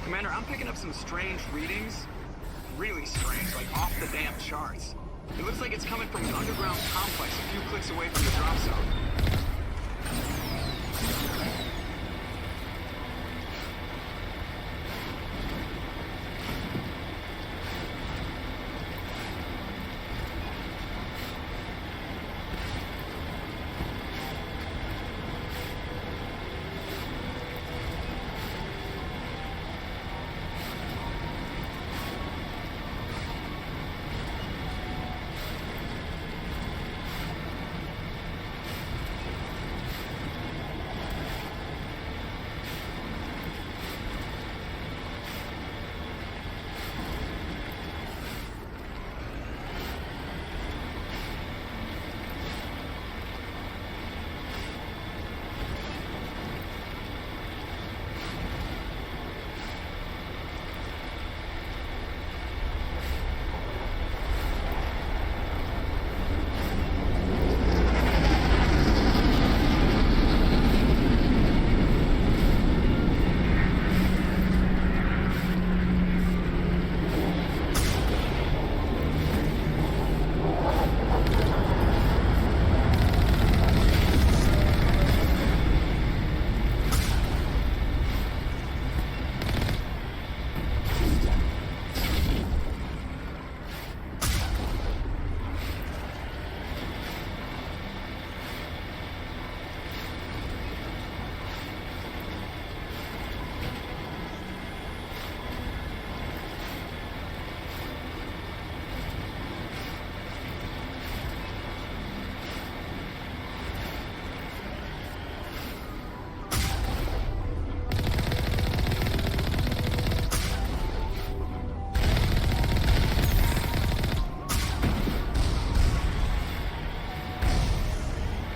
Commander, I'm picking up some strange readings. Really strange, like off the damn charts. It looks like it's coming from an underground complex a few clicks away from the drop zone.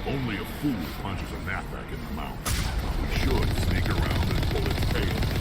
Only a fool punches a gnatback in the mouth. We should sneak around and pull its tail.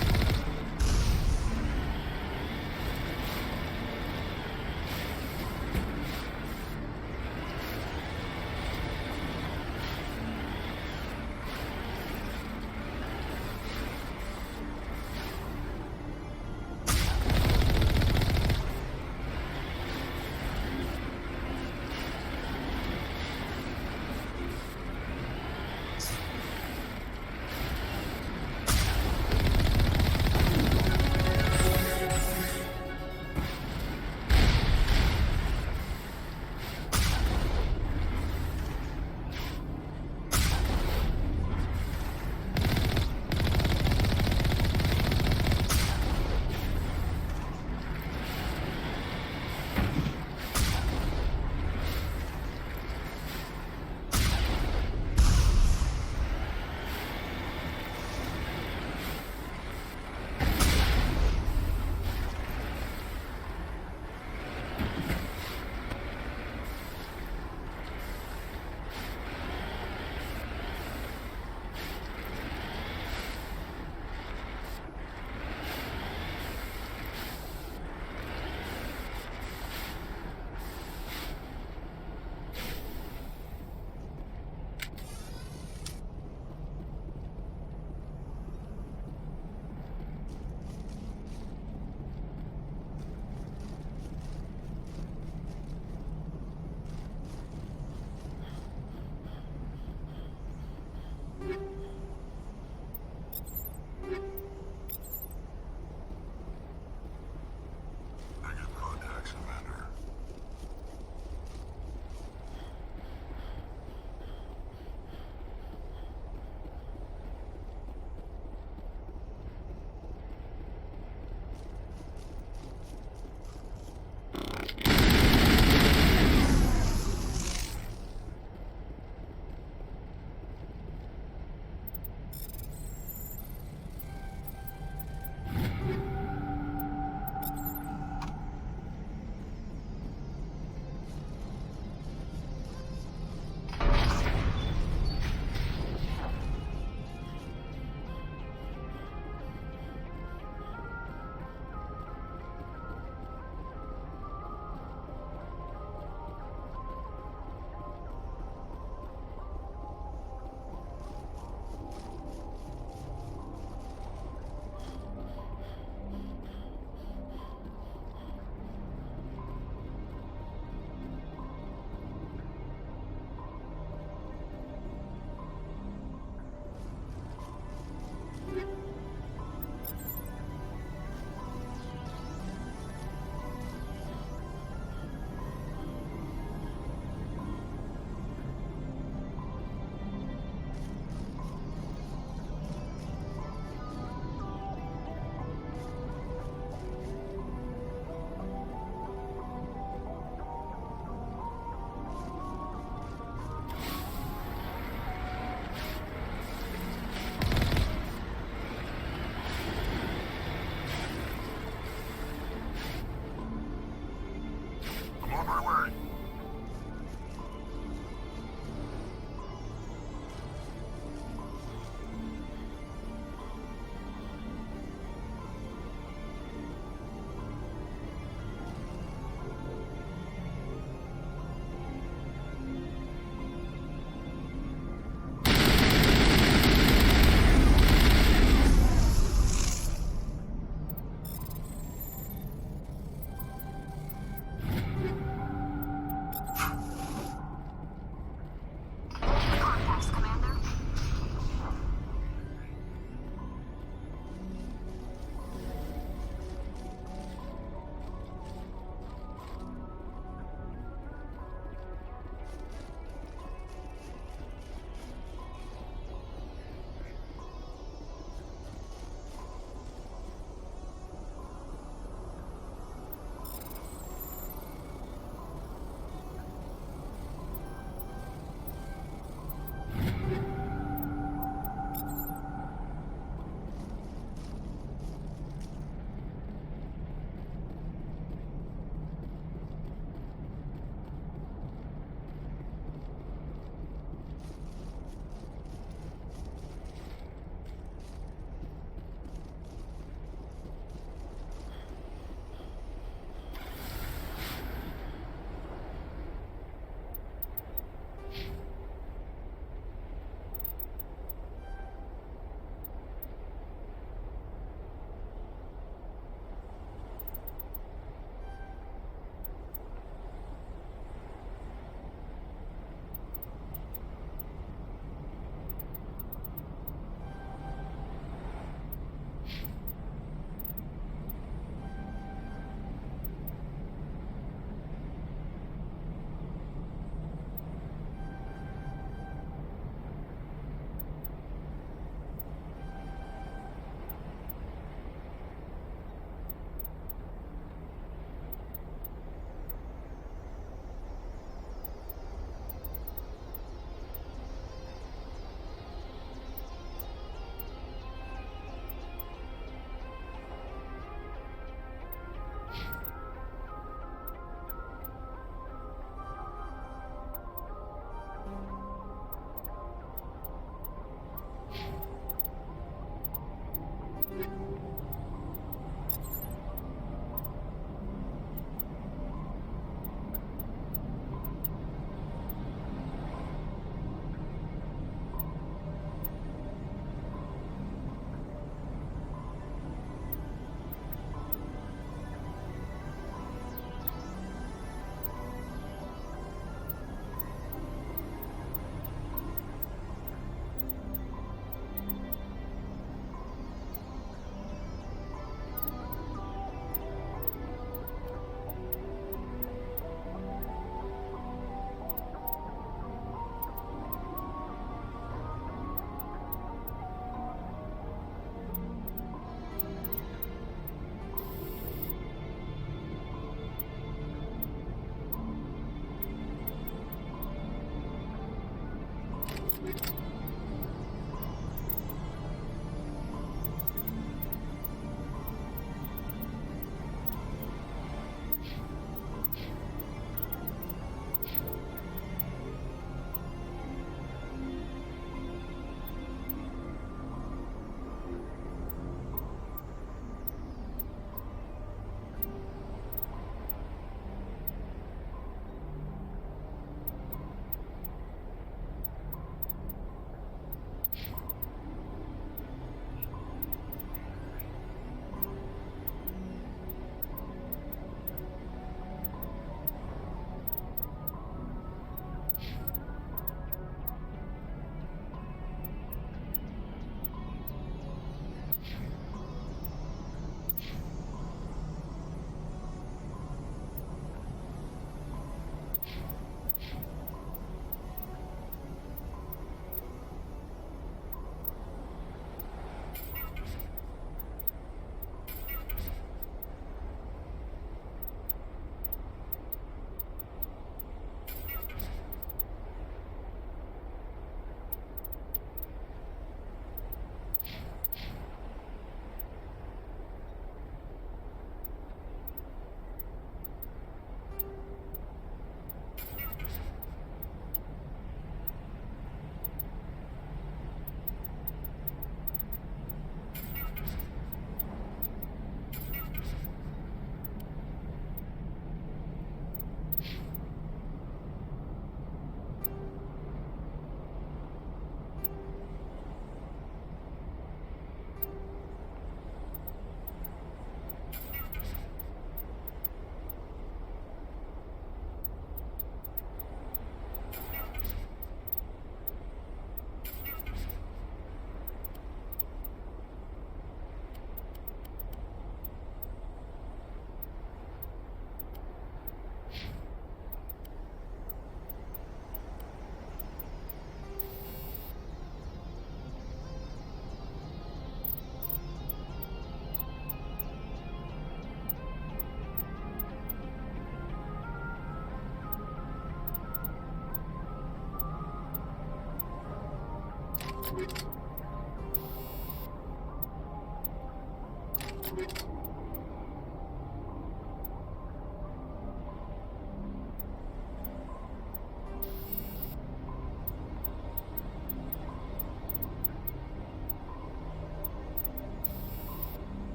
On my way.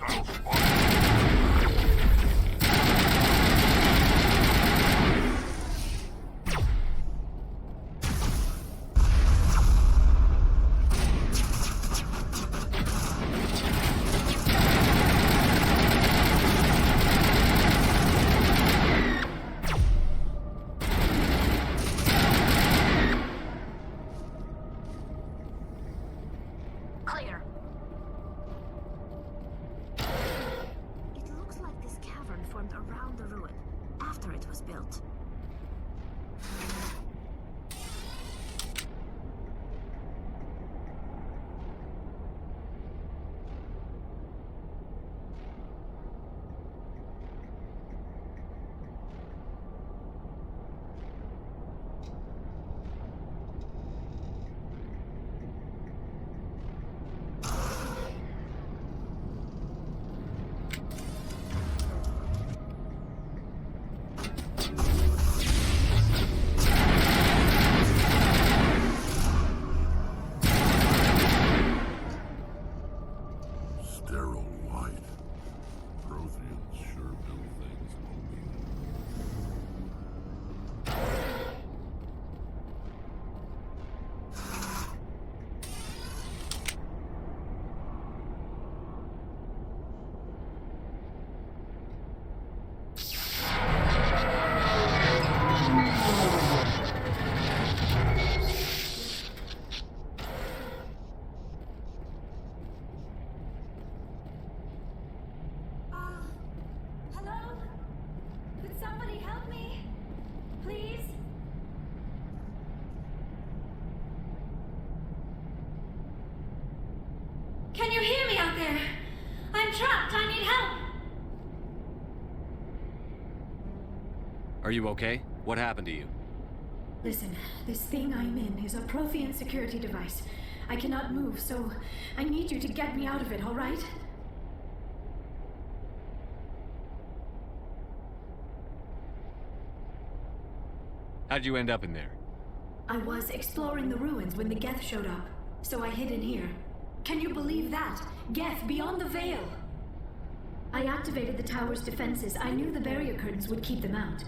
Hostile spotted. Clear. It looks like this cavern formed around the ruin, after it was built. Sterile white. Protheans sure build things, homie. Hello? Could somebody help me? Please? Can you hear me out there? I'm trapped. I need help. Are you okay? What happened to you? Listen, this thing I'm in is a Prothean security device. I cannot move, so I need you to get me out of it, all right? How'd you end up in there? I was exploring the ruins when the Geth showed up, so I hid in here. Can you believe that? Geth beyond the veil! I activated the tower's defenses. I knew the barrier curtains would keep them out.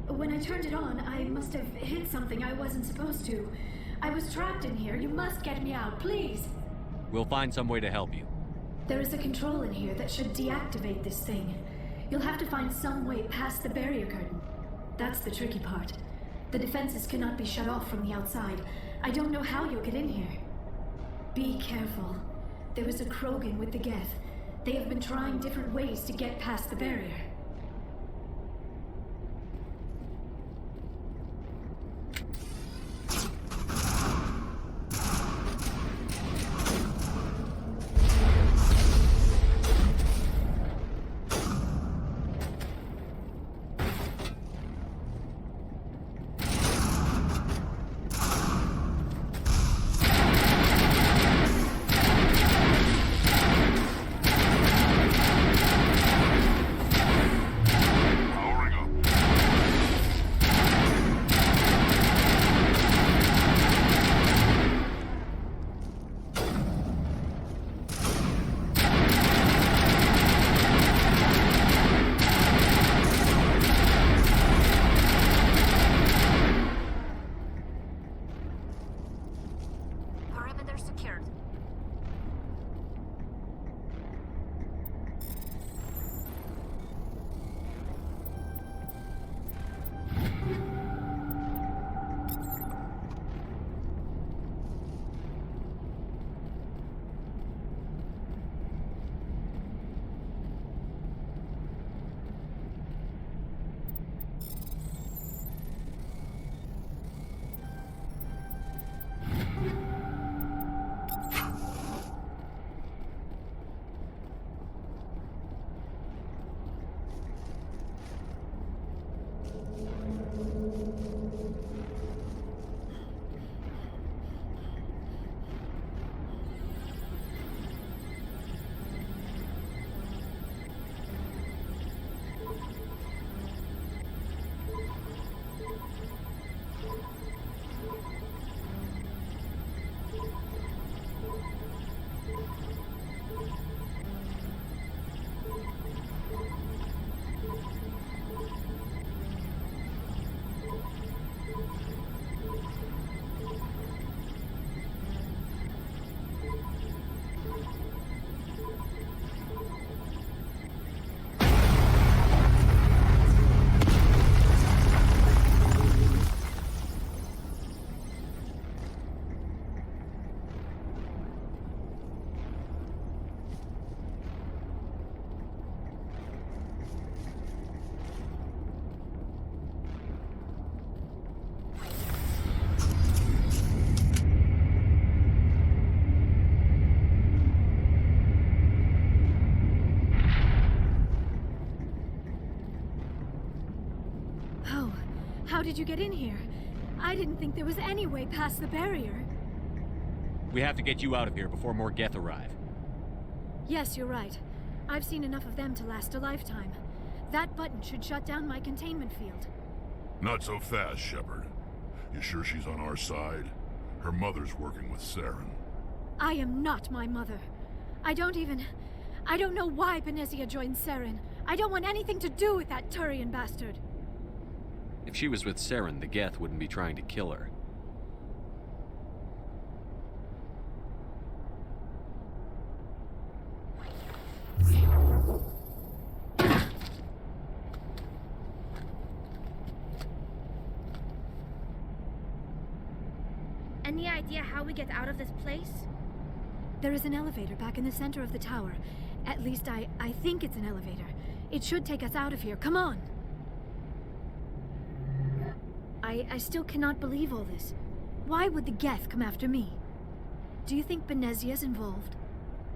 When I turned it on, I must have hit something I wasn't supposed to. I was trapped in here. You must get me out, please! We'll find some way to help you. There is a control in here that should deactivate this thing. You'll have to find some way past the barrier curtain. That's the tricky part. The defenses cannot be shut off from the outside. I don't know how you'll get in here. Be careful. There is a Krogan with the Geth. They have been trying different ways to get past the barrier. did you get in here? I didn't think there was any way past the barrier. We have to get you out of here before more Geth arrive. Yes, you're right. I've seen enough of them to last a lifetime. That button should shut down my containment field. Not so fast, Shepard. You sure she's on our side? Her mother's working with Saren. I am not my mother. I don't know why Benezia joined Saren. I don't want anything to do with that Turian bastard. If she was with Saren, the Geth wouldn't be trying to kill her. Any idea how we get out of this place? There is an elevator back in the center of the tower. At least I think it's an elevator. It should take us out of here. Come on! I still cannot believe all this. Why would the Geth come after me? Do you think Benezia's involved?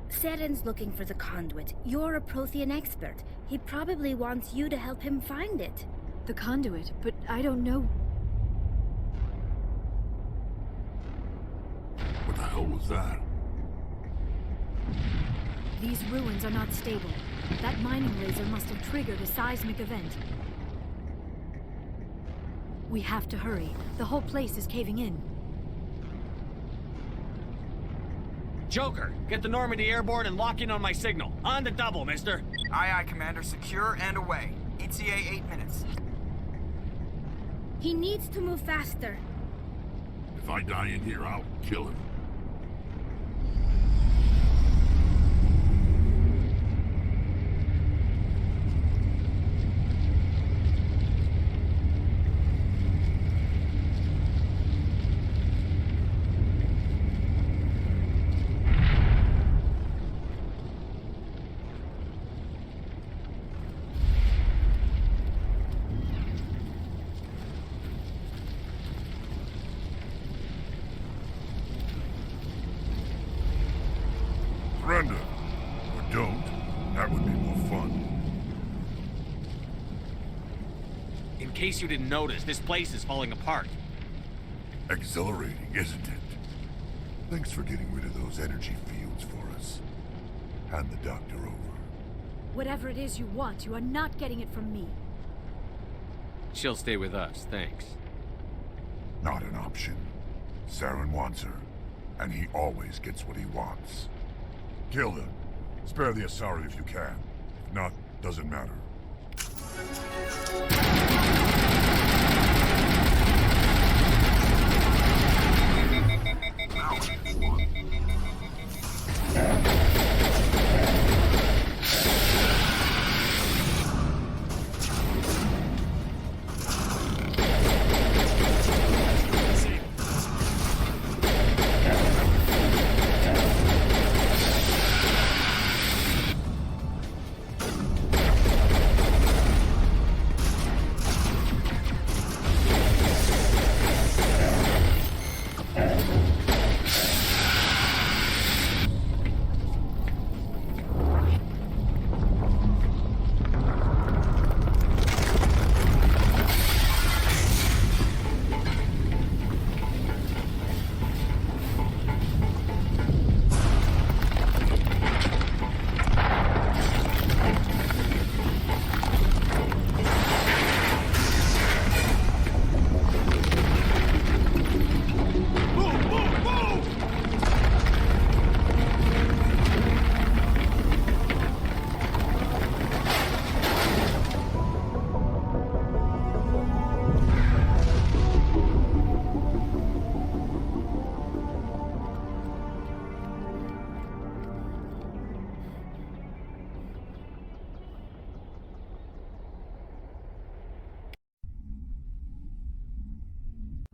Saren's looking for the conduit. You're a Prothean expert. He probably wants you to help him find it. The conduit, but I don't know. What the hell was that? These ruins are not stable. That mining laser must have triggered a seismic event. We have to hurry. The whole place is caving in. Joker, get the Normandy airborne and lock in on my signal. On the double, mister. Aye, aye, Commander. Secure and away. ETA 8 minutes. He needs to move faster. If I die in here, I'll kill him. Surrender. Or don't. That would be more fun. In case you didn't notice, this place is falling apart. Exhilarating, isn't it? Thanks for getting rid of those energy fields for us. Hand the doctor over. Whatever it is you want, you are not getting it from me. She'll stay with us, thanks. Not an option. Saren wants her, and he always gets what he wants. Kill her. Spare the Asari if you can. If not, doesn't matter.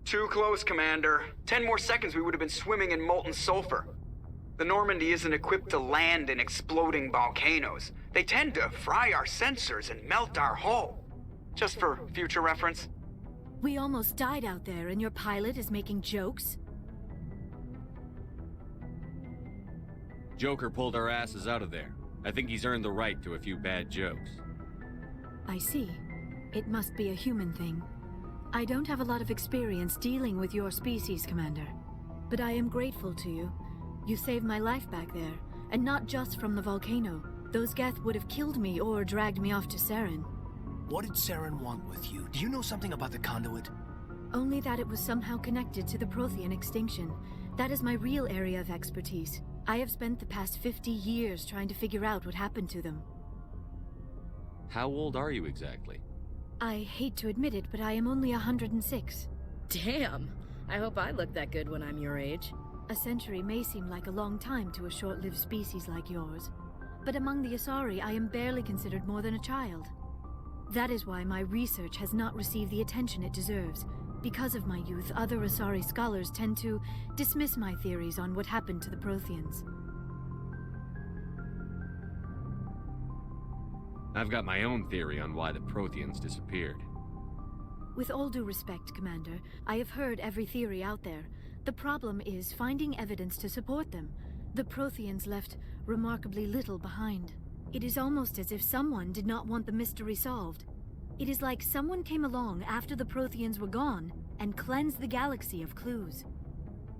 Too close, Commander. 10 more seconds we would have been swimming in molten sulfur. The Normandy isn't equipped to land in exploding volcanoes. They tend to fry our sensors and melt our hull. Just for future reference. We almost died out there, and your pilot is making jokes? Joker pulled our asses out of there. I think he's earned the right to a few bad jokes. I see. It must be a human thing. I don't have a lot of experience dealing with your species, Commander. But I am grateful to you. You saved my life back there, and not just from the volcano. Those Geth would have killed me or dragged me off to Saren. What did Saren want with you? Do you know something about the conduit? Only that it was somehow connected to the Prothean extinction. That is my real area of expertise. I have spent the past 50 years trying to figure out what happened to them. How old are you exactly? I hate to admit it, but I am only 106. Damn! I hope I look that good when I'm your age. A century may seem like a long time to a short-lived species like yours, but among the Asari I am barely considered more than a child. That is why my research has not received the attention it deserves. Because of my youth, other Asari scholars tend to dismiss my theories on what happened to the Protheans. I've got my own theory on why the Protheans disappeared. With all due respect, Commander, I have heard every theory out there. The problem is finding evidence to support them. The Protheans left remarkably little behind. It is almost as if someone did not want the mystery solved. It is like someone came along after the Protheans were gone and cleansed the galaxy of clues.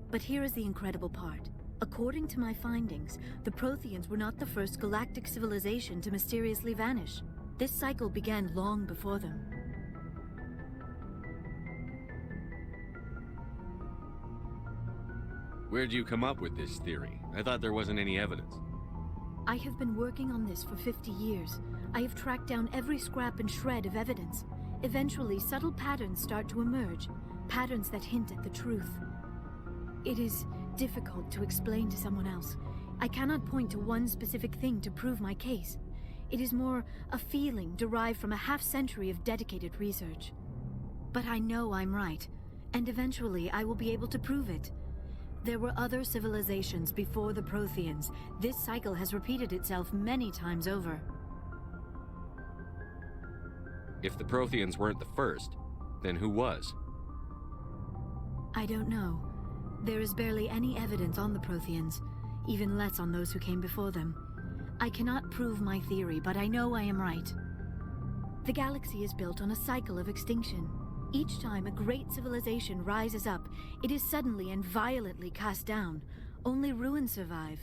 But here is the incredible part. According to my findings, the Protheans were not the first galactic civilization to mysteriously vanish. This cycle began long before them. Where'd you come up with this theory? I thought there wasn't any evidence. I have been working on this for 50 years. I have tracked down every scrap and shred of evidence. Eventually, subtle patterns start to emerge, patterns that hint at the truth. It is difficult to explain to someone else. I cannot point to one specific thing to prove my case. It is more a feeling derived from a half-century of dedicated research. But I know I'm right, and eventually I will be able to prove it. There were other civilizations before the Protheans. This cycle has repeated itself many times over. If the Protheans weren't the first, then who was? I don't know. There is barely any evidence on the Protheans, even less on those who came before them. I cannot prove my theory, but I know I am right. The galaxy is built on a cycle of extinction. Each time a great civilization rises up, it is suddenly and violently cast down. Only ruins survive.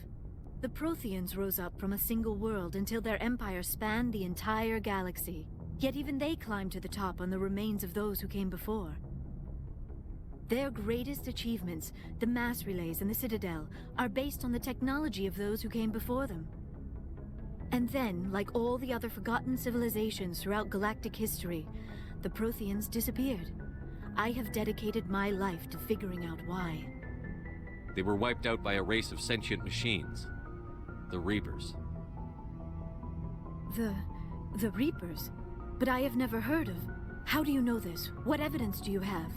The Protheans rose up from a single world until their empire spanned the entire galaxy. Yet even they climbed to the top on the remains of those who came before. Their greatest achievements, the mass relays and the Citadel, are based on the technology of those who came before them. And then, like all the other forgotten civilizations throughout galactic history, the Protheans disappeared. I have dedicated my life to figuring out why. They were wiped out by a race of sentient machines. The Reapers. The Reapers? But I have never heard of. How do you know this? What evidence do you have?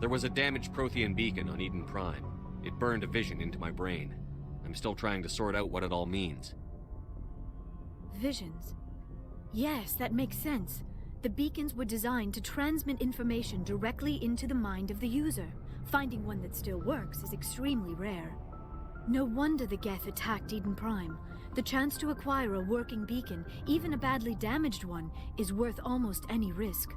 There was a damaged Prothean beacon on Eden Prime. It burned a vision into my brain. I'm still trying to sort out what it all means. Visions. Yes, that makes sense. The beacons were designed to transmit information directly into the mind of the user. Finding one that still works is extremely rare. No wonder the Geth attacked Eden Prime. The chance to acquire a working beacon, even a badly damaged one, is worth almost any risk.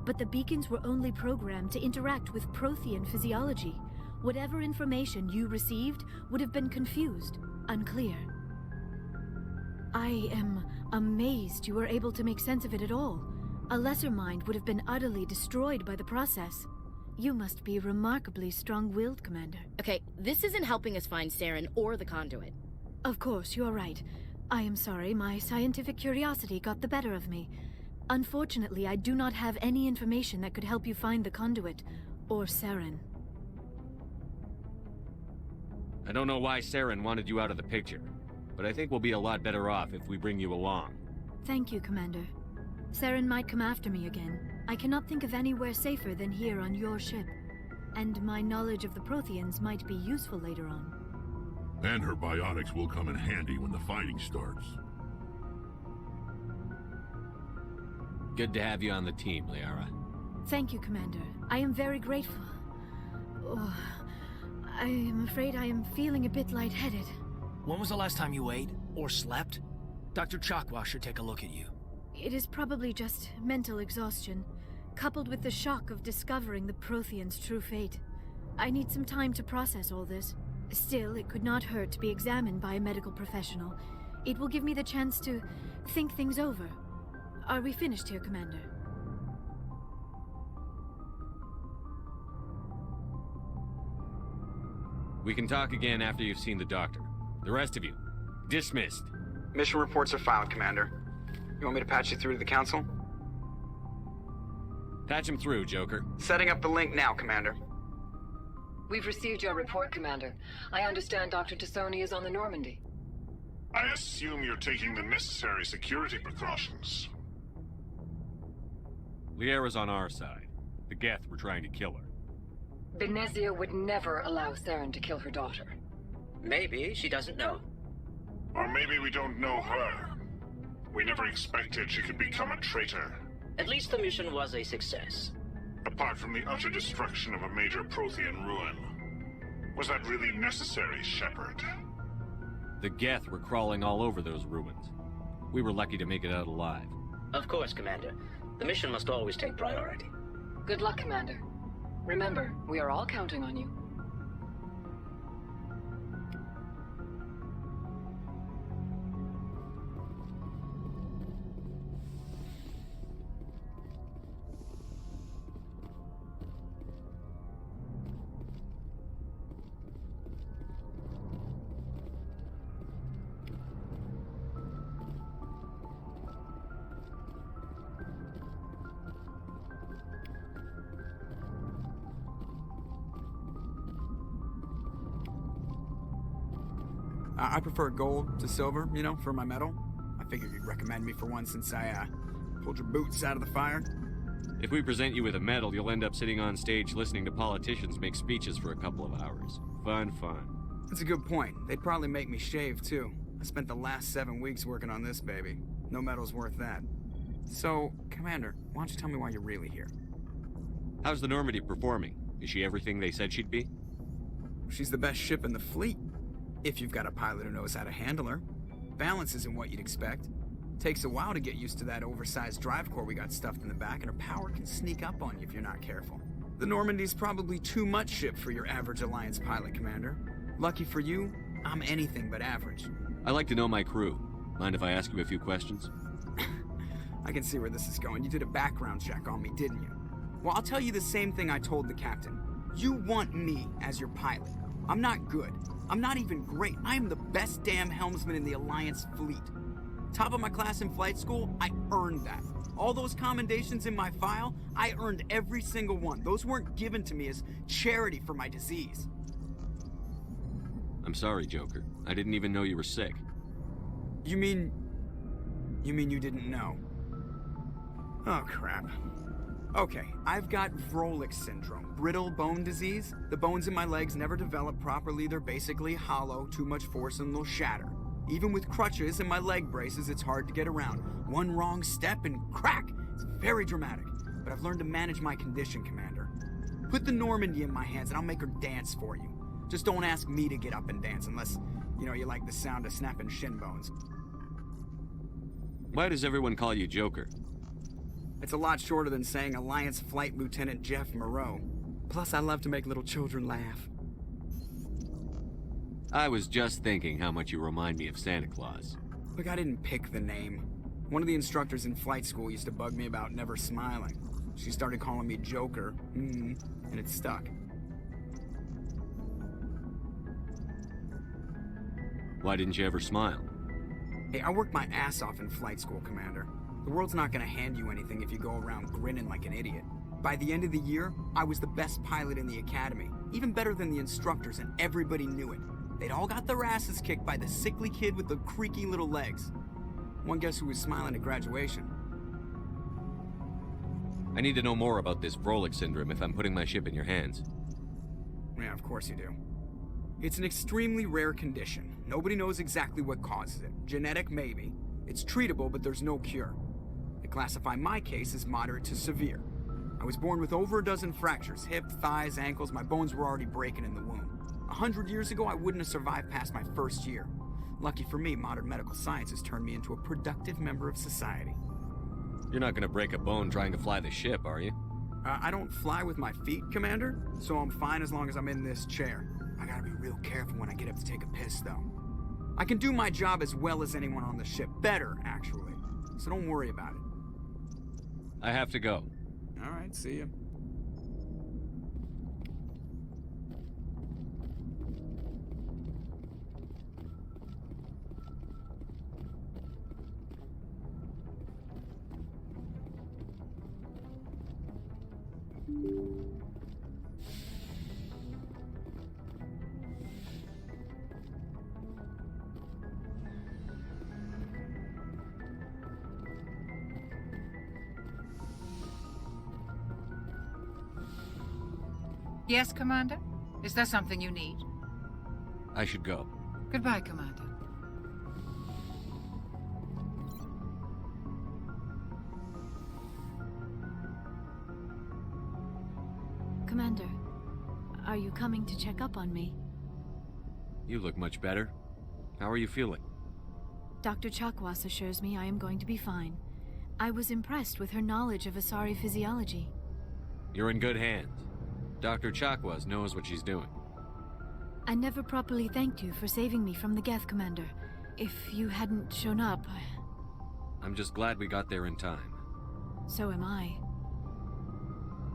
But the beacons were only programmed to interact with Prothean physiology. Whatever information you received would have been confused, unclear. I am amazed you were able to make sense of it at all. A lesser mind would have been utterly destroyed by the process. You must be remarkably strong-willed, Commander. Okay, this isn't helping us find Saren or the conduit. Of course, you are right. I am sorry, my scientific curiosity got the better of me. Unfortunately, I do not have any information that could help you find the conduit, or Saren. I don't know why Saren wanted you out of the picture, but I think we'll be a lot better off if we bring you along. Thank you, Commander. Saren might come after me again. I cannot think of anywhere safer than here on your ship. And my knowledge of the Protheans might be useful later on. And her biotics will come in handy when the fighting starts. Good to have you on the team, Liara. Thank you, Commander. I am very grateful. Oh, I am afraid I am feeling a bit lightheaded. When was the last time you ate? Or slept? Dr. Chakwa should take a look at you. It is probably just mental exhaustion, coupled with the shock of discovering the Prothean's true fate. I need some time to process all this. Still, it could not hurt to be examined by a medical professional. It will give me the chance to think things over. Are we finished here, Commander? We can talk again after you've seen the doctor. The rest of you, dismissed. Mission reports are filed, Commander. You want me to patch you through to the Council? Patch him through, Joker. Setting up the link now, Commander. We've received your report, Commander. I understand Dr. Tassoni is on the Normandy. I assume you're taking the necessary security precautions. Liara's on our side. The Geth were trying to kill her. Benezia would never allow Saren to kill her daughter. Maybe she doesn't know. Or maybe we don't know her. We never expected she could become a traitor. At least the mission was a success. Apart from the utter destruction of a major Prothean ruin. Was that really necessary, Shepard? The Geth were crawling all over those ruins. We were lucky to make it out alive. Of course, Commander. The mission must always take priority. Good luck, Commander. Remember, we are all counting on you. I prefer gold to silver, you know, for my medal. I figured you'd recommend me for one since I, pulled your boots out of the fire. If we present you with a medal, you'll end up sitting on stage listening to politicians make speeches for a couple of hours. Fun. That's a good point. They'd probably make me shave, too. I spent the last 7 weeks working on this baby. No medal's worth that. So, Commander, why don't you tell me why you're really here? How's the Normandy performing? Is she everything they said she'd be? She's the best ship in the fleet. If you've got a pilot who knows how to handle her. Balance isn't what you'd expect. Takes a while to get used to that oversized drive core we got stuffed in the back, and her power can sneak up on you if you're not careful. The Normandy's probably too much ship for your average Alliance pilot, Commander. Lucky for you, I'm anything but average. I like to know my crew. Mind if I ask you a few questions? I can see where this is going. You did a background check on me, didn't you? Well, I'll tell you the same thing I told the captain. You want me as your pilot. I'm not good. I'm not even great. I am the best damn helmsman in the Alliance fleet. Top of my class in flight school, I earned that. All those commendations in my file, I earned every single one. Those weren't given to me as charity for my disease. I'm sorry, Joker. I didn't even know you were sick. You mean you didn't know? Oh, crap. Okay, I've got Vrolik syndrome, brittle bone disease. The bones in my legs never develop properly. They're basically hollow, too much force and they'll shatter. Even with crutches and my leg braces, it's hard to get around. One wrong step and crack! It's very dramatic, but I've learned to manage my condition, Commander. Put the Normandy in my hands and I'll make her dance for you. Just don't ask me to get up and dance unless, you like the sound of snapping shin bones. Why does everyone call you Joker? It's a lot shorter than saying Alliance Flight Lieutenant Jeff Moreau. Plus, I love to make little children laugh. I was just thinking how much you remind me of Santa Claus. Look, I didn't pick the name. One of the instructors in flight school used to bug me about never smiling. She started calling me Joker, and it stuck. Why didn't you ever smile? Hey, I worked my ass off in flight school, Commander. The world's not gonna hand you anything if you go around grinning like an idiot. By the end of the year, I was the best pilot in the academy, even better than the instructors, and everybody knew it. They'd all got their asses kicked by the sickly kid with the creaky little legs. One guess who was smiling at graduation? I need to know more about this Vrolik syndrome if I'm putting my ship in your hands. Yeah, of course you do. It's an extremely rare condition. Nobody knows exactly what causes it. Genetic, maybe. It's treatable, but there's no cure. They classify my case as moderate to severe. I was born with over a dozen fractures, hip, thighs, ankles. My bones were already breaking in the womb. 100 years ago, I wouldn't have survived past my first year. Lucky for me, modern medical science has turned me into a productive member of society. You're not gonna break a bone trying to fly the ship, are you? I don't fly with my feet, Commander, so I'm fine as long as I'm in this chair. I gotta be real careful when I get up to take a piss, though. I can do my job as well as anyone on the ship. Better, actually. So don't worry about it. I have to go. All right, see ya. Yes, Commander? Is there something you need? I should go. Goodbye, Commander. Commander, are you coming to check up on me? You look much better. How are you feeling? Dr. Chakwas assures me I am going to be fine. I was impressed with her knowledge of Asari physiology. You're in good hands. Dr. Chakwas knows what she's doing. I never properly thanked you for saving me from the Geth, Commander. If you hadn't shown up... I'm just glad we got there in time. So am I.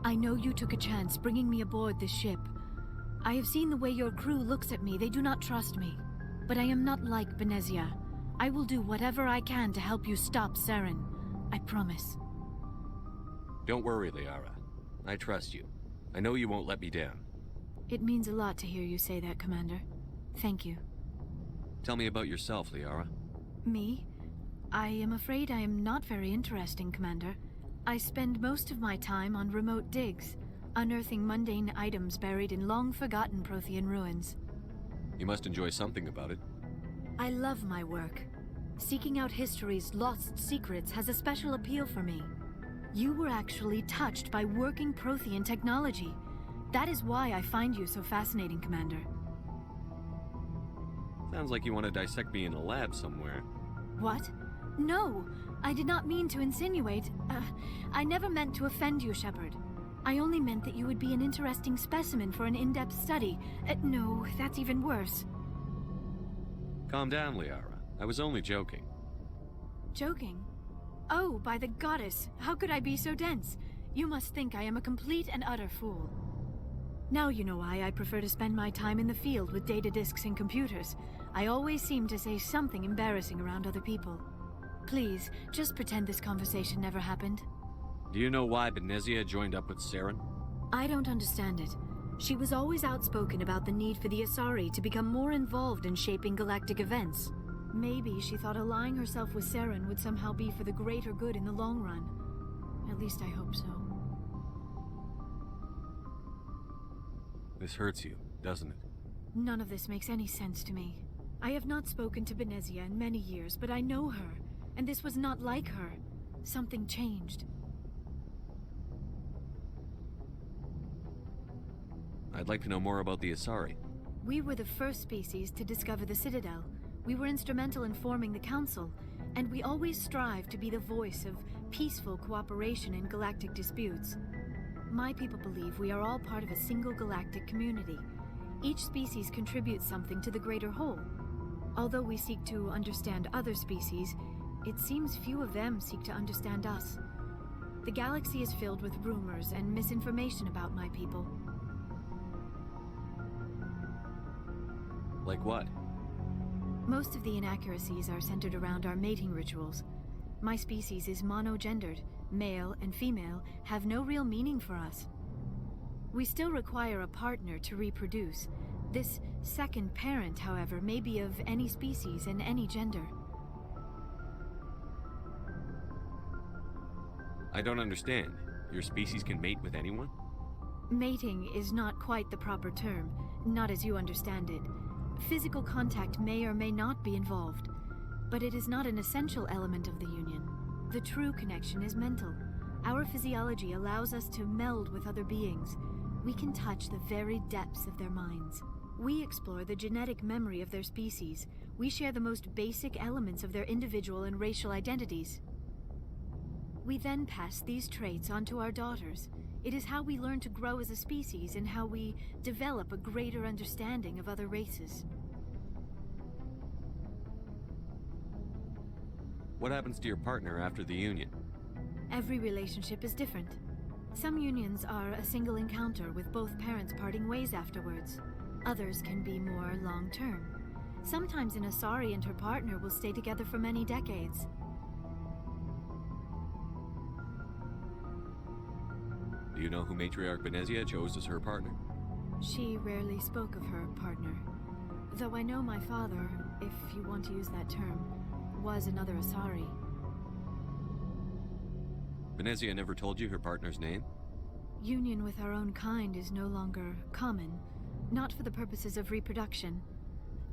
I know you took a chance bringing me aboard this ship. I have seen the way your crew looks at me. They do not trust me. But I am not like Benezia. I will do whatever I can to help you stop Saren. I promise. Don't worry, Liara. I trust you. I know you won't let me down. It means a lot to hear you say that, Commander. Thank you. Tell me about yourself, Liara. Me? I am afraid I am not very interesting, Commander. I spend most of my time on remote digs, unearthing mundane items buried in long-forgotten Prothean ruins. You must enjoy something about it. I love my work. Seeking out history's lost secrets has a special appeal for me. You were actually touched by working Prothean technology. That is why I find you so fascinating, Commander. Sounds like you want to dissect me in a lab somewhere. What? No! I did not mean to insinuate. I never meant to offend you, Shepard. I only meant that you would be an interesting specimen for an in-depth study. No, that's even worse. Calm down, Liara. I was only joking. Joking? Oh, by the goddess, how could I be so dense? You must think I am a complete and utter fool. Now you know why I prefer to spend my time in the field with data disks and computers. I always seem to say something embarrassing around other people. Please, just pretend this conversation never happened. Do you know why Benezia joined up with Saren? I don't understand it. She was always outspoken about the need for the Asari to become more involved in shaping galactic events. Maybe she thought allying herself with Saren would somehow be for the greater good in the long run. At least I hope so. This hurts you, doesn't it? None of this makes any sense to me. I have not spoken to Benezia in many years, but I know her, and this was not like her. Something changed. I'd like to know more about the Asari. We were the first species to discover the Citadel. We were instrumental in forming the Council, and we always strive to be the voice of peaceful cooperation in galactic disputes. My people believe we are all part of a single galactic community. Each species contributes something to the greater whole. Although we seek to understand other species, it seems few of them seek to understand us. The galaxy is filled with rumors and misinformation about my people. Like what? Most of the inaccuracies are centered around our mating rituals. My species is monogendered. Male and female have no real meaning for us. We still require a partner to reproduce. This second parent, however, may be of any species and any gender. I don't understand. Your species can mate with anyone? Mating is not quite the proper term, not as you understand it. Physical contact may or may not be involved, but it is not an essential element of the union. The true connection is mental. Our physiology allows us to meld with other beings. We can touch the very depths of their minds. We explore the genetic memory of their species. We share the most basic elements of their individual and racial identities. We then pass these traits on to our daughters. It is how we learn to grow as a species and how we develop a greater understanding of other races. What happens to your partner after the union? Every relationship is different. Some unions are a single encounter with both parents parting ways afterwards. Others can be more long-term. Sometimes an Asari and her partner will stay together for many decades. Do you know who Matriarch Benezia chose as her partner? She rarely spoke of her partner. Though I know my father, if you want to use that term, was another Asari. Benezia never told you her partner's name? Union with our own kind is no longer common, not for the purposes of reproduction.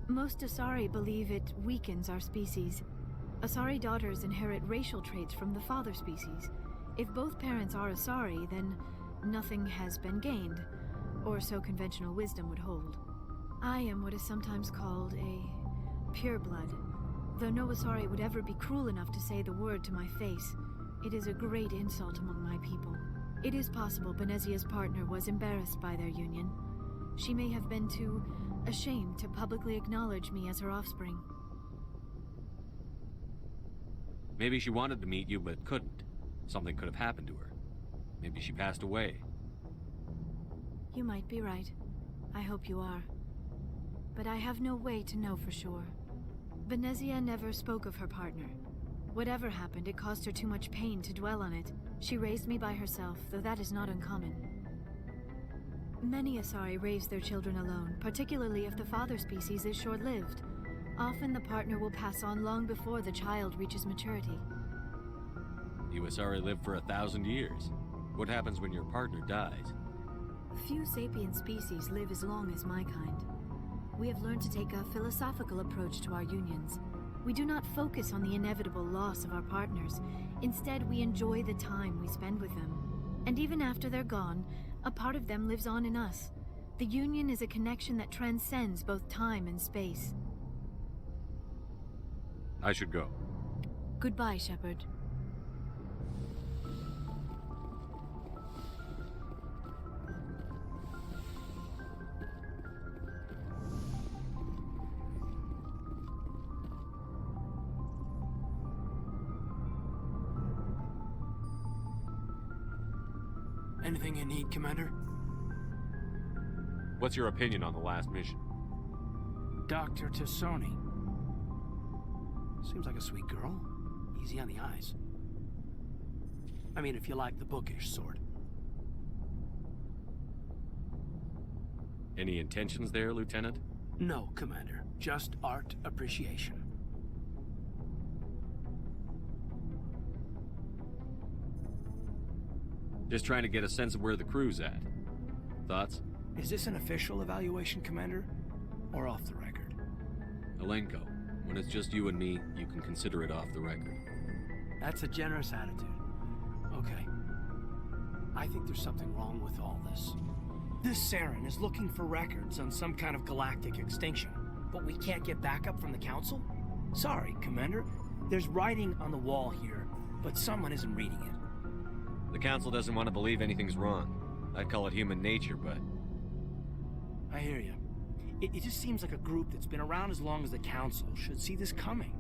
Most Asari believe it weakens our species. Asari daughters inherit racial traits from the father species. If both parents are Asari, then nothing has been gained, or so conventional wisdom would hold. I am what is sometimes called a pureblood. Though no Asari would ever be cruel enough to say the word to my face, it is a great insult among my people. It is possible Benezia's partner was embarrassed by their union. She may have been too ashamed to publicly acknowledge me as her offspring. Maybe she wanted to meet you but couldn't. Something could have happened to her. Maybe she passed away. You might be right. I hope you are. But I have no way to know for sure. Benezia never spoke of her partner. Whatever happened, it caused her too much pain to dwell on it. She raised me by herself, though that is not uncommon. Many Asari raise their children alone, particularly if the father species is short-lived. Often the partner will pass on long before the child reaches maturity. You Asari live for 1,000 years. What happens when your partner dies? Few sapient species live as long as my kind. We have learned to take a philosophical approach to our unions. We do not focus on the inevitable loss of our partners. Instead, we enjoy the time we spend with them. And even after they're gone, a part of them lives on in us. The union is a connection that transcends both time and space. I should go. Goodbye, Shepard. Anything you need, Commander? What's your opinion on the last mission? Dr. Tassoni. Seems like a sweet girl. Easy on the eyes. I mean, if you like the bookish sort. Any intentions there, Lieutenant? No, Commander. Just art appreciation. Just trying to get a sense of where the crew's at. Thoughts? Is this an official evaluation, Commander? Or off the record? Alenko, when it's just you and me, you can consider it off the record. That's a generous attitude. Okay. I think there's something wrong with all this. This Saren is looking for records on some kind of galactic extinction, but we can't get backup from the Council? Sorry, Commander. There's writing on the wall here, but someone isn't reading it. The Council doesn't want to believe anything's wrong. I'd call it human nature, but... I hear you. It just seems like a group that's been around as long as the Council should see this coming.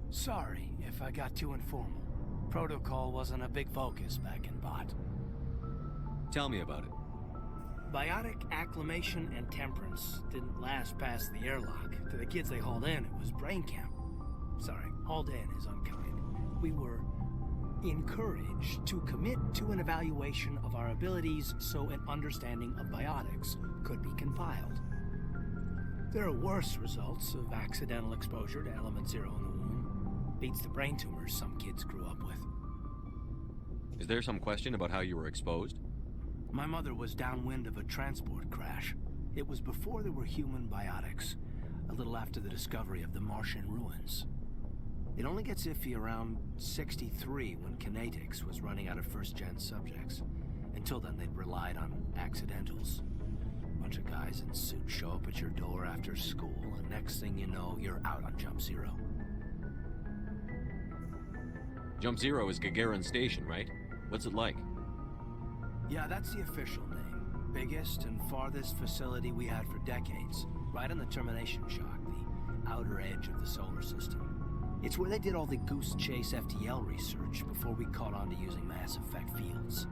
Sorry if I got too informal. Protocol wasn't a big focus back in Bot. Tell me about it. Biotic acclimation and temperance didn't last past the airlock. To the kids they hauled in, it was brain camp. Sorry, hauled in is unkind. We were encouraged to commit to an evaluation of our abilities so an understanding of biotics could be compiled. There are worse results of accidental exposure to element 0 in the womb. Beats the brain tumors some kids grew up with. Is there some question about how you were exposed? My mother was downwind of a transport crash. It was before there were human biotics, a little after the discovery of the Martian ruins. It only gets iffy around 63 when Kinetics was running out of first-gen subjects. Until then, they'd relied on accidentals. But bunch of guys in suits show up at your door after school, and next thing you know, you're out on Jump Zero. Jump Zero is Gagarin Station, right? What's it like? Yeah, that's the official name. Biggest and farthest facility we had for decades. Right on the termination shock, the outer edge of the solar system. It's where they did all the Goose Chase FTL research before we caught on to using mass effect fields.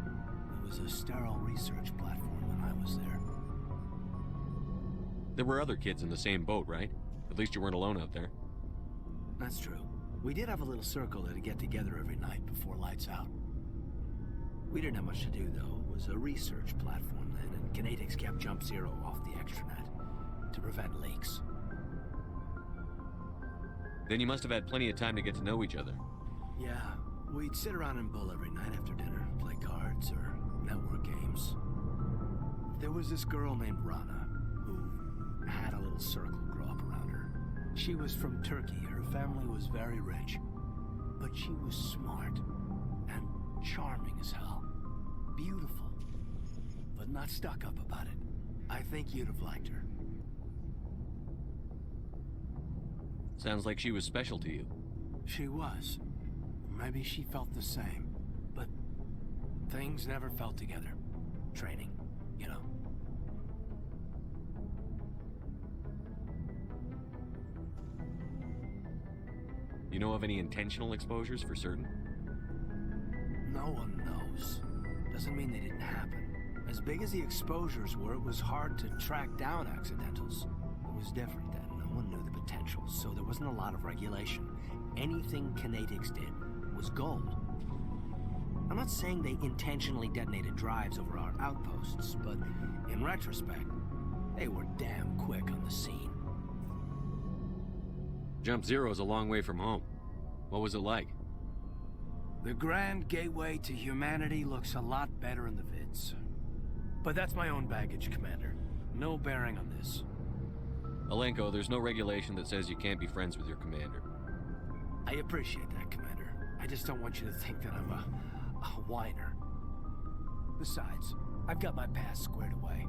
It was a sterile research platform when I was there. There were other kids in the same boat, right? At least you weren't alone out there. That's true. We did have a little circle that'd get together every night before lights out. We didn't have much to do, though. It was a research platform then, and Canadics kept Jump Zero off the extranet to prevent leaks. Then you must have had plenty of time to get to know each other. Yeah, we'd sit around and bull every night after dinner, play cards or network games. There was this girl named Rana, who had a little circle grow up around her. She was from Turkey. Her family was very rich, but she was smart and charming as hell. Beautiful, but not stuck up about it. I think you'd have liked her. Sounds like she was special to you. She was. Maybe she felt the same, but things never felt together. Training, you know. You know of any intentional exposures for certain? No one knows. Doesn't mean they didn't happen. As big as the exposures were, it was hard to track down accidentals. It was different then. No one knew the potential, so there wasn't a lot of regulation. Anything Canadics did was gold. I'm not saying they intentionally detonated drives over our outposts, but in retrospect, they were damn quick on the scene. Jump Zero is a long way from home. What was it like? The grand gateway to humanity looks a lot better in the vids. But that's my own baggage, Commander. No bearing on this. Alenko, there's no regulation that says you can't be friends with your commander. I appreciate that, Commander. I just don't want you to think that I'm a whiner. Besides, I've got my past squared away.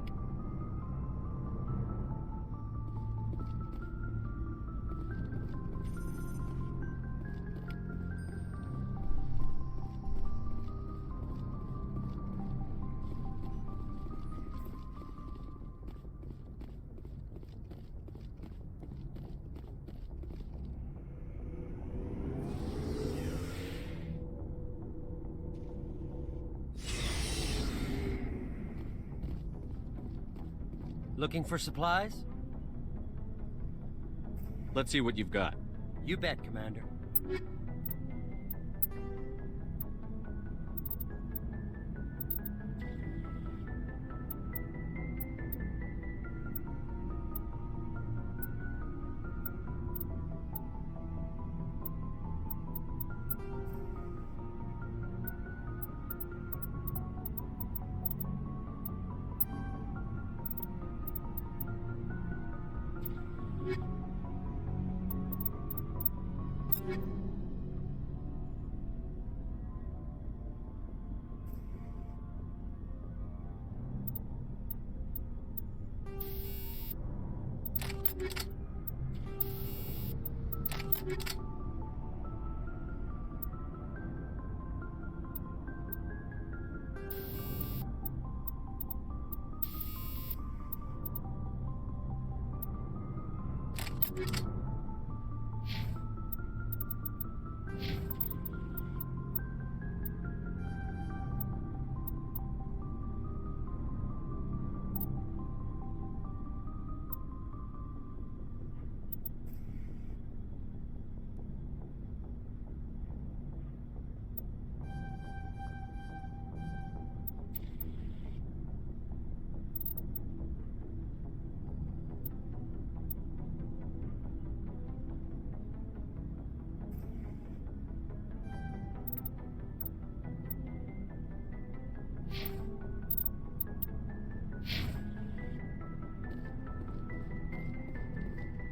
Looking for supplies? Let's see what you've got. You bet, Commander.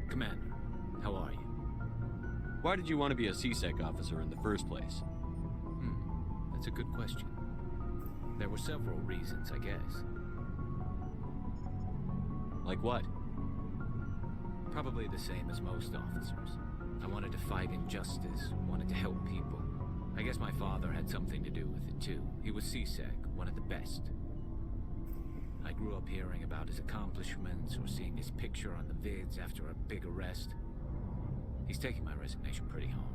Commander, how are you? Why did you want to be a CSEC officer in the first place? That's a good question. There were several reasons, I guess. Like what? Probably the same as most officers. I wanted to fight injustice, wanted to help people. I guess my father had something to do with it too. He was CSEC, one of the best. I grew up hearing about his accomplishments or seeing his picture on the vids after a big arrest. He's taking my resignation pretty hard.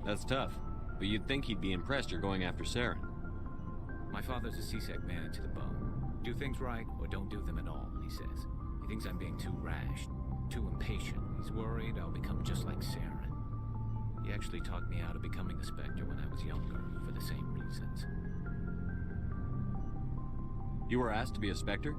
That's tough, but you'd think he'd be impressed you're going after Saren. My father's a CSEC man to the bone. Do things right or don't do them at all, he says. He thinks I'm being too rash, too impatient. He's worried I'll become just like Saren. He actually talked me out of becoming a Spectre when I was younger, for the same reasons. You were asked to be a Spectre?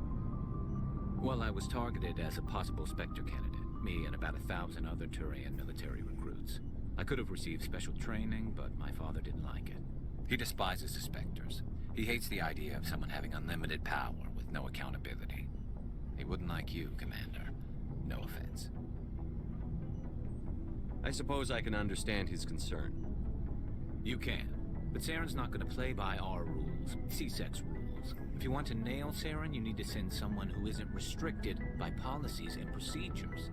Well, I was targeted as a possible Spectre candidate. Me and about 1,000 other Turian military recruits. I could have received special training, but my father didn't like it. He despises the Spectres. He hates the idea of someone having unlimited power with no accountability. He wouldn't like you, Commander. No offense. I suppose I can understand his concern. You can, but Saren's not going to play by our rules, CSEC's rules. If you want to nail Saren, you need to send someone who isn't restricted by policies and procedures.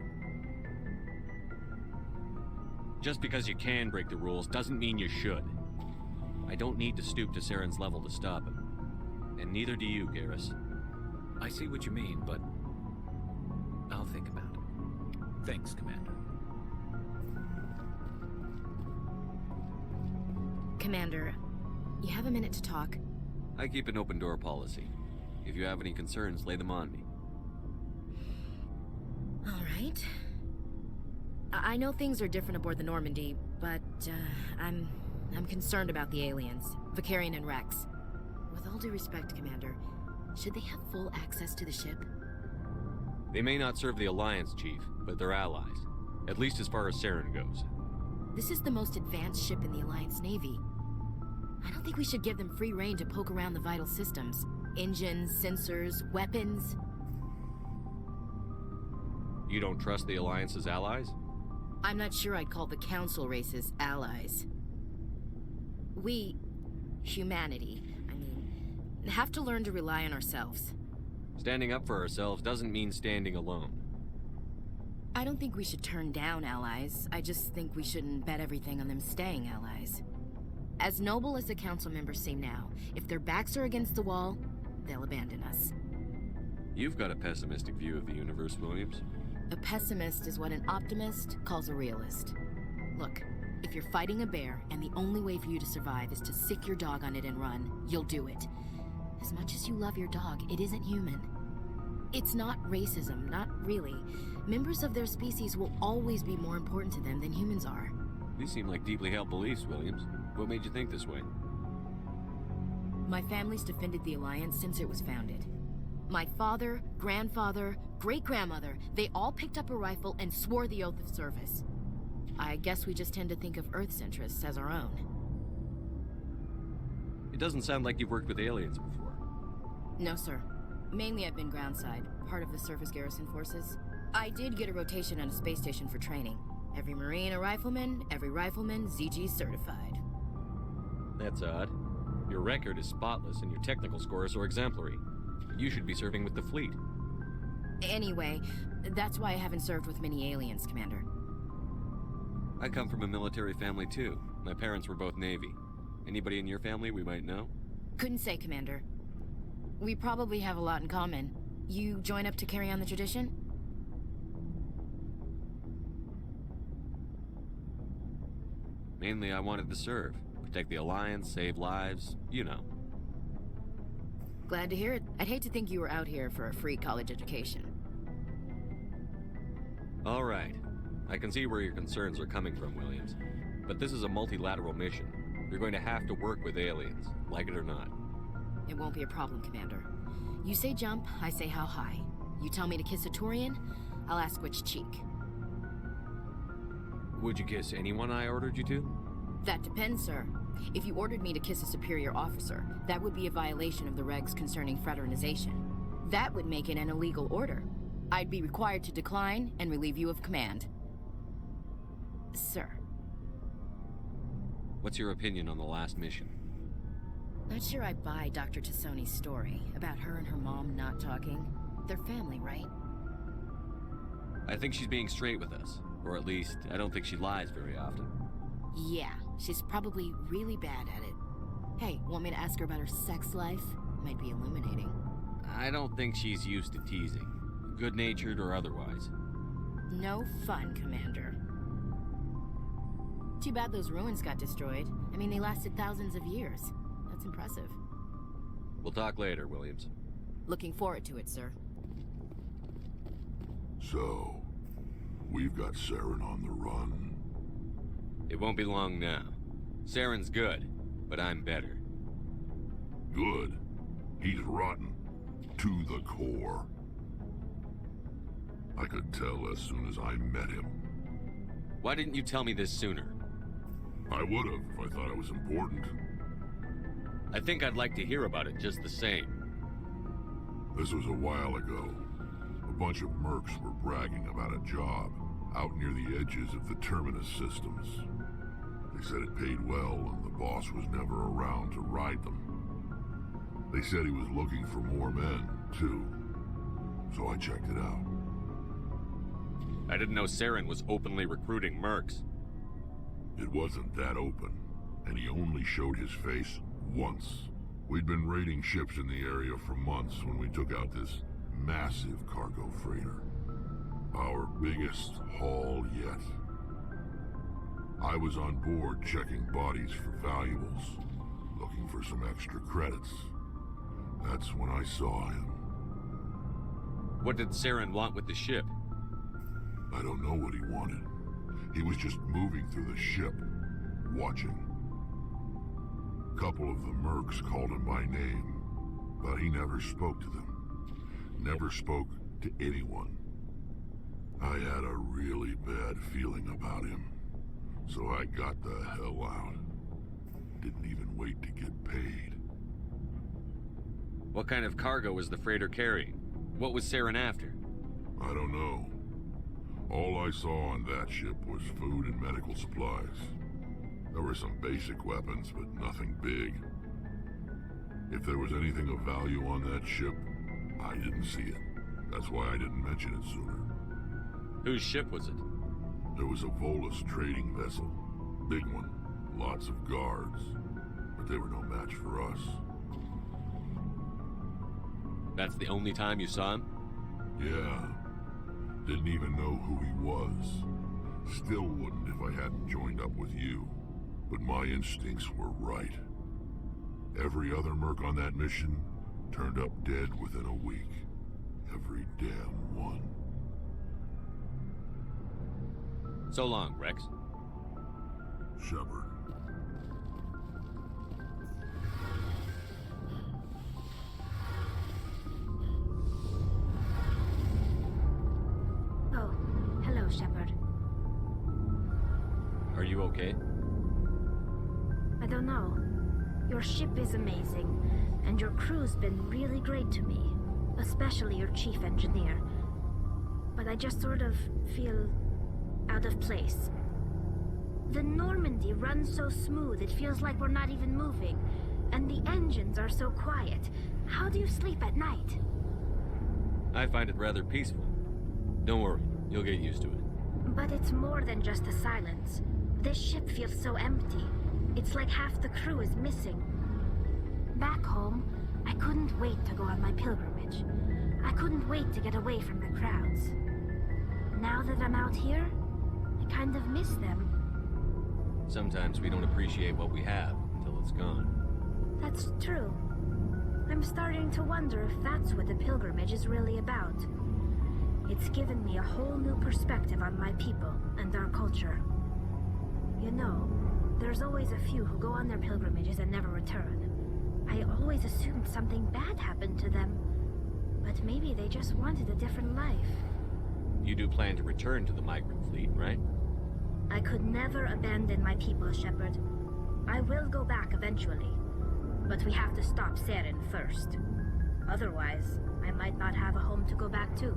Just because you can break the rules doesn't mean you should. I don't need to stoop to Saren's level to stop him. And neither do you, Garrus. I see what you mean, but I'll think about it. Thanks, Commander. Commander, you have a minute to talk? I keep an open door policy. If you have any concerns, lay them on me. All right. I know things are different aboard the Normandy, but I'm concerned about the aliens, Vicarian and Rex. With all due respect, Commander, should they have full access to the ship? They may not serve the Alliance, Chief, but they're allies. At least as far as Saren goes. This is the most advanced ship in the Alliance Navy. I don't think we should give them free rein to poke around the vital systems. Engines, sensors, weapons. You don't trust the Alliance's allies? I'm not sure I'd call the Council races allies. We, humanity, have to learn to rely on ourselves. Standing up for ourselves doesn't mean standing alone. I don't think we should turn down allies. I just think we shouldn't bet everything on them staying allies. As noble as the Council members seem now, if their backs are against the wall, they'll abandon us. You've got a pessimistic view of the universe, Williams. A pessimist is what an optimist calls a realist. Look, if you're fighting a bear and the only way for you to survive is to sick your dog on it and run, you'll do it. As much as you love your dog, it isn't human. It's not racism, not really. Members of their species will always be more important to them than humans are. These seem like deeply held beliefs, Williams. What made you think this way? My family's defended the Alliance since it was founded. My father, grandfather, great-grandmother, they all picked up a rifle and swore the oath of service. I guess we just tend to think of Earth's interests as our own. It doesn't sound like you've worked with aliens before. No, sir. Mainly I've been groundside, part of the surface garrison forces. I did get a rotation on a space station for training. Every Marine a rifleman, every rifleman ZG certified. That's odd. Your record is spotless and your technical scores are exemplary. You should be serving with the fleet. Anyway, that's why I haven't served with many aliens, Commander. I come from a military family too. My parents were both Navy. Anybody in your family we might know? Couldn't say, Commander. We probably have a lot in common. You join up to carry on the tradition? Mainly I wanted to serve. Protect the Alliance, save lives, you know. Glad to hear it. I'd hate to think you were out here for a free college education. All right. I can see where your concerns are coming from, Williams. But this is a multilateral mission. You're going to have to work with aliens, like it or not. It won't be a problem, Commander. You say jump, I say how high. You tell me to kiss a Turian, I'll ask which cheek. Would you kiss anyone I ordered you to? That depends, sir. If you ordered me to kiss a superior officer, that would be a violation of the regs concerning fraternization. That would make it an illegal order. I'd be required to decline and relieve you of command. Sir. What's your opinion on the last mission? Not sure I buy Dr. Tassoni's story about her and her mom not talking. They're family, right? I think she's being straight with us. Or at least, I don't think she lies very often. Yeah, she's probably really bad at it. Hey, want me to ask her about her sex life? Might be illuminating. I don't think she's used to teasing. Good-natured or otherwise. No fun, Commander. Too bad those ruins got destroyed. I mean, they lasted thousands of years. That's impressive. We'll talk later, Williams. Looking forward to it, sir. So, we've got Saren on the run. It won't be long now. Saren's good, but I'm better. Good? He's rotten. To the core. I could tell as soon as I met him. Why didn't you tell me this sooner? I would have if I thought it was important. I think I'd like to hear about it just the same. This was a while ago. A bunch of mercs were bragging about a job out near the edges of the Terminus systems. They said it paid well and the boss was never around to ride them. They said he was looking for more men, too. So I checked it out. I didn't know Saren was openly recruiting mercs. It wasn't that open, and he only showed his face once. We'd been raiding ships in the area for months when we took out this massive cargo freighter. Our biggest haul yet. I was on board checking bodies for valuables, looking for some extra credits. That's when I saw him. What did Saren want with the ship? I don't know what he wanted. He was just moving through the ship, watching. A couple of the mercs called him by name, but he never spoke to them. Never spoke to anyone. I had a really bad feeling about him, so I got the hell out. Didn't even wait to get paid. What kind of cargo was the freighter carrying? What was Saren after? I don't know. All I saw on that ship was food and medical supplies. There were some basic weapons, but nothing big. If there was anything of value on that ship, I didn't see it. That's why I didn't mention it sooner. Whose ship was it? There was a Volus trading vessel. Big one. Lots of guards. But they were no match for us. That's the only time you saw him? Yeah. Didn't even know who he was. Still wouldn't if I hadn't joined up with you. But my instincts were right. Every other merc on that mission turned up dead within a week. Every damn one. So long, Rex. Shepard. Oh, hello, Shepard. Are you okay? I don't know. Your ship is amazing, and your crew's been really great to me. Especially your chief engineer. But I just sort of feel out of place. The Normandy runs so smooth it feels like we're not even moving. And the engines are so quiet. How do you sleep at night? I find it rather peaceful. Don't worry, you'll get used to it. But it's more than just the silence. This ship feels so empty. It's like half the crew is missing. Back home, I couldn't wait to go on my pilgrimage. I couldn't wait to get away from the crowds. Now that I'm out here, I kind of miss them. Sometimes we don't appreciate what we have until it's gone. That's true. I'm starting to wonder if that's what the pilgrimage is really about. It's given me a whole new perspective on my people and our culture. You know, there's always a few who go on their pilgrimages and never return. I always assumed something bad happened to them. But maybe they just wanted a different life. You do plan to return to the migrant fleet, right? I could never abandon my people, Shepard. I will go back eventually. But we have to stop Saren first. Otherwise, I might not have a home to go back to.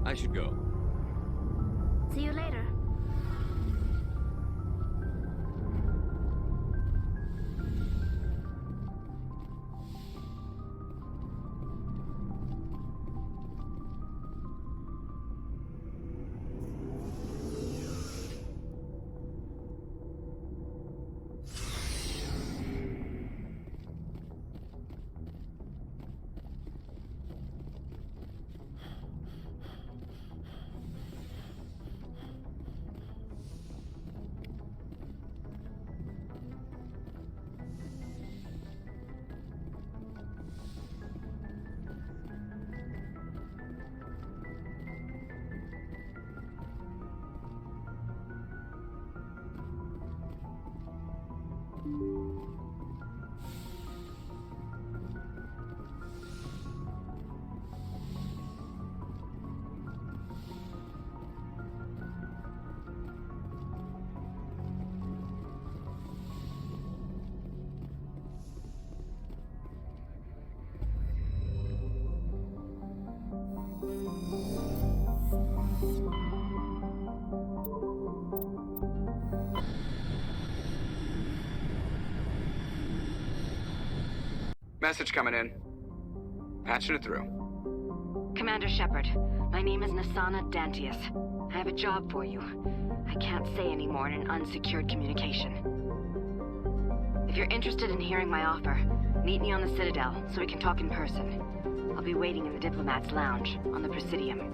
I should go. See you later. Message coming in. Patching it through. Commander Shepard, my name is Nasana Dantius. I have a job for you. I can't say any more in an unsecured communication. If you're interested in hearing my offer, meet me on the Citadel so we can talk in person. I'll be waiting in the Diplomat's Lounge on the Presidium.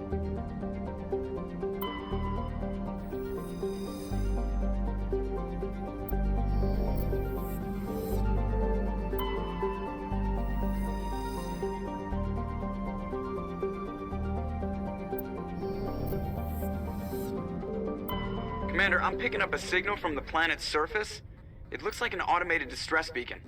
Commander, I'm picking up a signal from the planet's surface. It looks like an automated distress beacon.